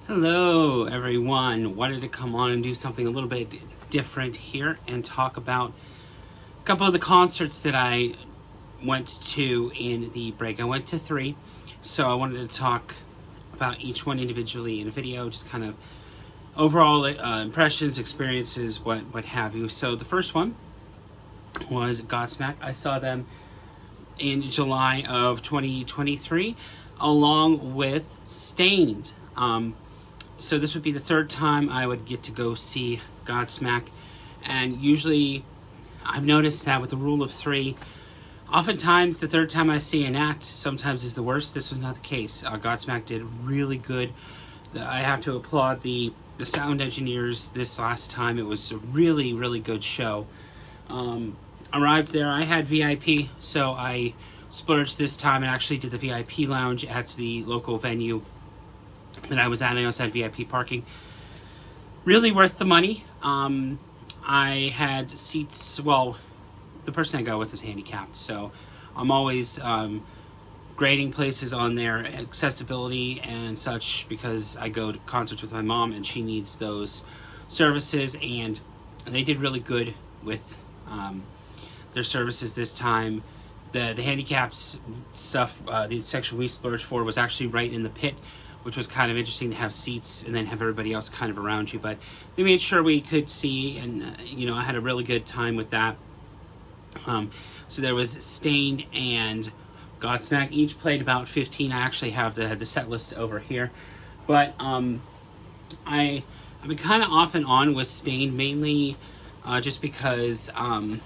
Hello everyone, wanted to come on and do something a little bit different here and talk about a couple of the concerts that I went to in the break. I went to 3, so I wanted to talk about each one individually in a video, just kind of overall impressions, experiences, what have you. So the first one was Godsmack. I saw them in July of 2023 along with Staind. So this would be the third time I would get to go see Godsmack, and usually I've noticed that with the rule of 3, oftentimes the third time I see an act sometimes is the worst. This was not the case. Godsmack did really good. I have to applaud the sound engineers this last time. It was a really good show. Arrived there, I had VIP, so I splurged this time and actually did the VIP lounge at the local venue that I was at. I also had VIP parking. Really worth the money. I had seats, well, the person I go with is handicapped, so I'm always grading places on their accessibility and such, because I go to concerts with my mom and she needs those services, and they did really good with their services this time. The handicaps stuff, the section we splurged for was actually right in the pit, which was kind of interesting to have seats and then have everybody else kind of around you. But they made sure we could see, and I had a really good time with that. So there was Staind and Godsmack. Each played about 15. I actually have the set list over here. But I've been kind of off and on with Staind, mainly just because I'm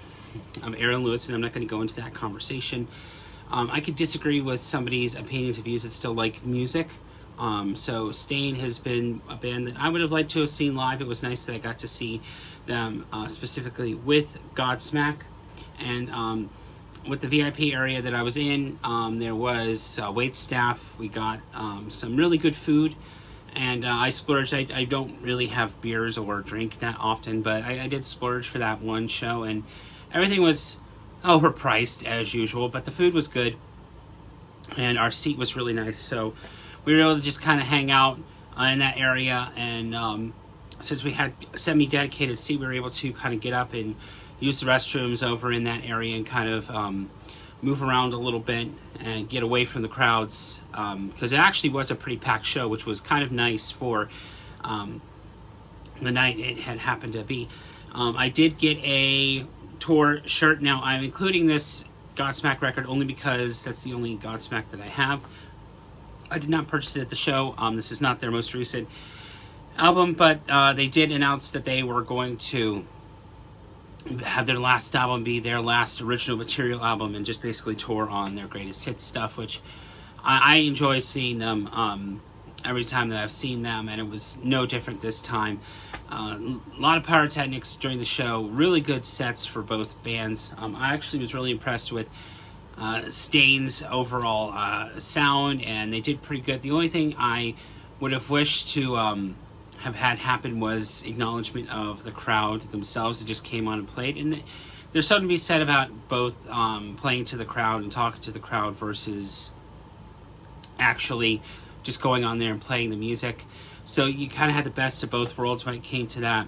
Aaron Lewis, and I'm not going to go into that conversation. I could disagree with somebody's opinions and views that still like music. So Staind has been a band that I would have liked to have seen live. It was nice that I got to see them specifically with Godsmack. And with the VIP area that I was in, there was wait staff. We got some really good food, and I splurged. I don't really have beers or drink that often, but I did splurge for that one show, and everything was overpriced as usual, but the food was good, and our seat was really nice. So we were able to just kind of hang out in that area, and since we had a semi-dedicated seat, we were able to kind of get up and use the restrooms over in that area and kind of move around a little bit and get away from the crowds, because it actually was a pretty packed show, which was kind of nice for the night it had happened to be. I did get a tour shirt. Now, I'm including this Godsmack record only because that's the only Godsmack that I have. I did not purchase it at the show. This is not their most recent album, but they did announce that they were going to have their last album be their last original material album and just basically tour on their greatest hits stuff, which I enjoy seeing them every time that I've seen them, and it was no different this time. A lot of pyrotechnics during the show, really good sets for both bands. I actually was really impressed with Staind's overall sound, and they did pretty good. The only thing I would have wished to have had happen was acknowledgement of the crowd themselves that just came on and played. And there's something to be said about both playing to the crowd and talking to the crowd versus actually just going on there and playing the music. So you kind of had the best of both worlds when it came to that.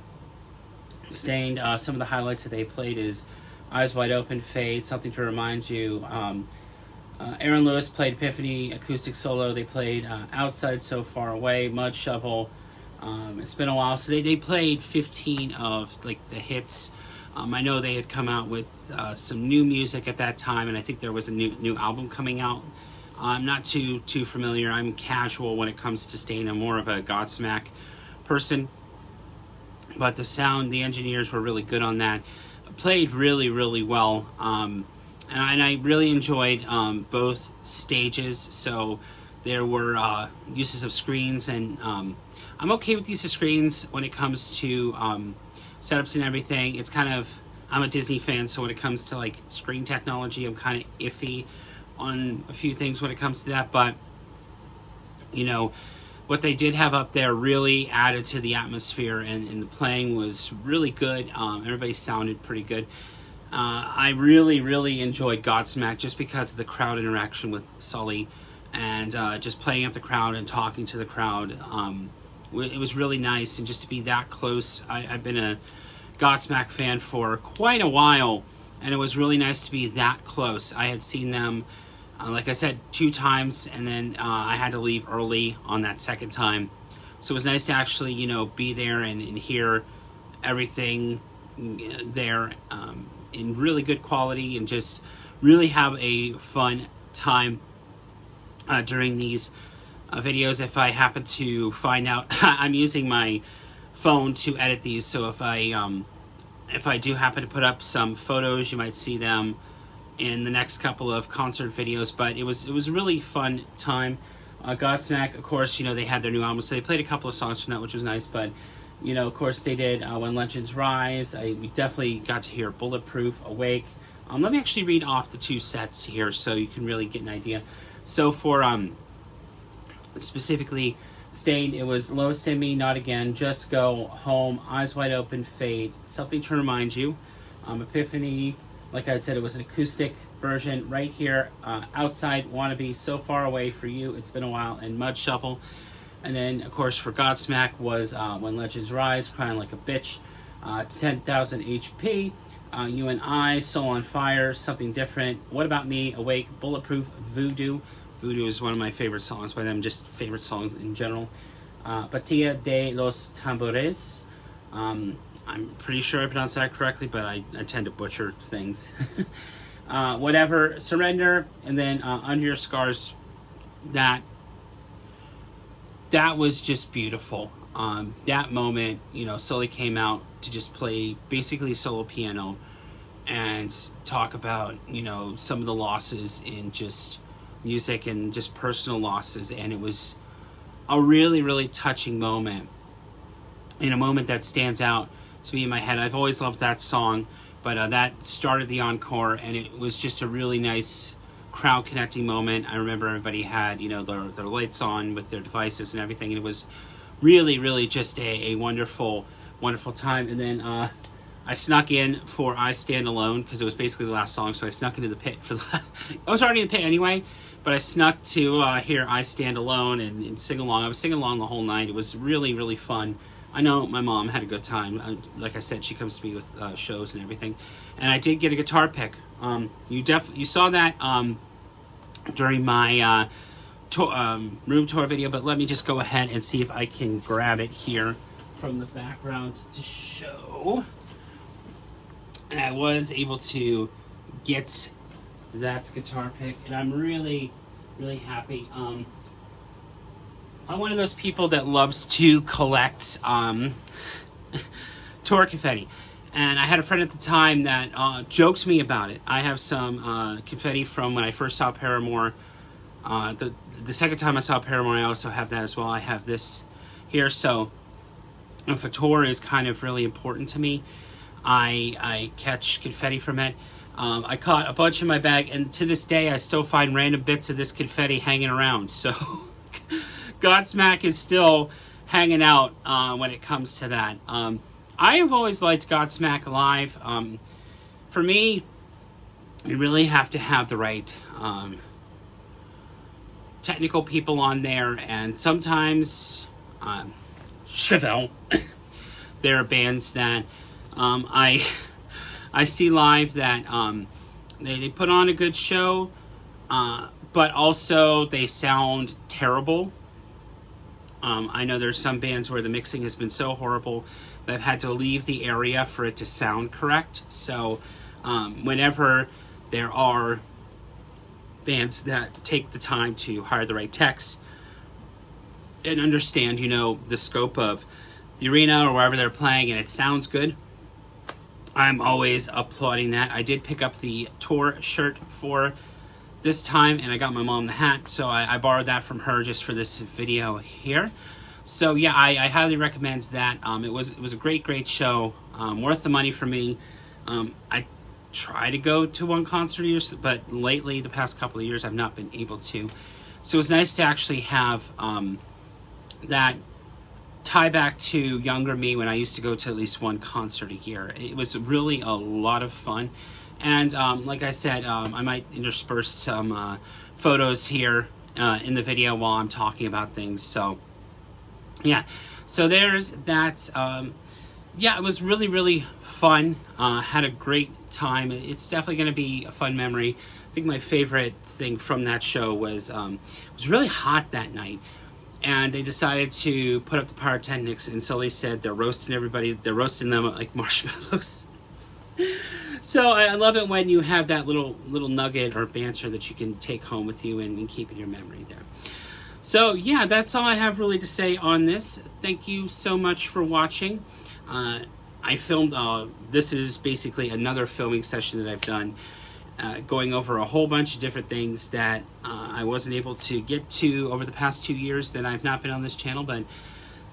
Staind, some of the highlights that they played is Eyes Wide Open, Fade, Something to Remind You. Aaron Lewis played Epiphany acoustic solo. They played Outside So Far Away, Mud Shovel. It's been a while, so they played 15 of like the hits. I know they had come out with some new music at that time, and I think there was a new album coming out. I'm not too familiar. I'm casual when it comes to Staind. I'm more of a Godsmack person, but the sound, the engineers were really good on that. Played really well, and I really enjoyed both stages. So there were uses of screens, and I'm okay with use of screens when it comes to setups and everything. It's kind of, I'm a Disney fan, so when it comes to like screen technology, I'm kind of iffy on a few things when it comes to that. But what they did have up there really added to the atmosphere, and the playing was really good. Everybody sounded pretty good. I really enjoyed Godsmack just because of the crowd interaction with Sully, and just playing up the crowd and talking to the crowd it was really nice, and just to be that close. I've been a Godsmack fan for quite a while, and it was really nice to be that close. I had seen them, like I said, 2 times, and then I had to leave early on that second time. So it was nice to actually, be there and hear everything there in really good quality, and just really have a fun time during these videos. If I happen to find out, I'm using my phone to edit these, so if I do happen to put up some photos, you might see them in the next couple of concert videos. But it was a really fun time. Godsmack, of course, they had their new album, so they played a couple of songs from that, which was nice. But of course, they did When Legends Rise. We definitely got to hear Bulletproof, Awake. Let me actually read off the 2 sets here so you can really get an idea. So for specifically Staind, it was Lowest in Me, Not Again, Just Go, Home, Eyes Wide Open, Fade, Something to Remind You, Epiphany. Like I said, it was an acoustic version. Right Here, Outside, Wanna Be, So Far Away, For You, It's Been a While, and Mud Shuffle. And then, of course, for Godsmack was When Legends Rise, Crying Like a Bitch, 10,000 HP, You and I, Soul on Fire, Something Different, What About Me, Awake, Bulletproof, Voodoo. Voodoo is one of my favorite songs by them, just favorite songs in general. Batilla de los Tambores. I'm pretty sure I pronounced that correctly, but I tend to butcher things. Whatever, Surrender, and then Under Your Scars. That was just beautiful. That moment, Sully came out to just play basically solo piano and talk about, some of the losses in just music and just personal losses. And it was a really, really touching moment, and a moment that stands out to me in my head. I've always loved that song, but that started the encore, and it was just a really nice crowd connecting moment. I remember everybody had, their lights on with their devices and everything, and it was really, really just a wonderful, wonderful time. And then I snuck in for I Stand Alone, because it was basically the last song, so I snuck into the pit for I was already in the pit anyway, but I snuck to hear I Stand Alone and sing along. I was singing along the whole night. It was really, really fun. I know my mom had a good time. Like I said, she comes to me with shows and everything. And I did get a guitar pick. You saw that during my room tour video, but let me just go ahead and see if I can grab it here from the background to show. And I was able to get that guitar pick, and I'm really, really happy. I'm one of those people that loves to collect tour confetti, and I had a friend at the time that joked me about it. I have some confetti from when I first saw Paramore. The second time I saw Paramore, I also have that as well. I have this here, so if a tour is kind of really important to me, I catch confetti from it. I caught a bunch in my bag, and to this day I still find random bits of this confetti hanging around. So Godsmack is still hanging out when it comes to that. I have always liked Godsmack live. For me, you really have to have the right technical people on there, and sometimes Chevelle. There are bands that I see live that they put on a good show, but also they sound terrible. I know there's some bands where the mixing has been so horrible that I've had to leave the area for it to sound correct. So whenever there are bands that take the time to hire the right techs and understand, the scope of the arena or wherever they're playing, and it sounds good, I'm always applauding that. I did pick up the tour shirt for this time, and I got my mom the hat, so I borrowed that from her just for this video here. So yeah, I highly recommend that. It was a great show, worth the money for me. I try to go to one concert a year, but lately, the past couple of years, I've not been able to. So it's nice to actually have that tie back to younger me when I used to go to at least one concert a year. It was really a lot of fun. And like I said, I might intersperse some photos here in the video while I'm talking about things. So yeah, So there's that. Yeah, it was really, really fun. Had a great time. It's definitely going to be a fun memory. I think my favorite thing from that show was it was really hot that night, and they decided to put up the pyrotechnics, and so they said they're roasting everybody. They're roasting them like marshmallows. So I love it when you have that little nugget or banter that you can take home with you and keep in your memory there. So yeah, that's all I have really to say on this. Thank you so much for watching. I filmed, this is basically another filming session that I've done, going over a whole bunch of different things that I wasn't able to get to over the past 2 years that I've not been on this channel. But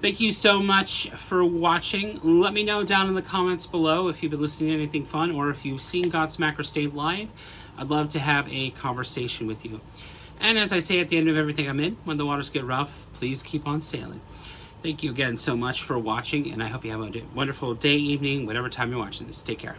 thank you so much for watching. Let me know down in the comments below if you've been listening to anything fun, or if you've seen Godsmack or Staind live. I'd love to have a conversation with you. And as I say at the end of everything I'm in, when the waters get rough, please keep on sailing. Thank you again so much for watching, and I hope you have a wonderful day, evening, whatever time you're watching this. Take care.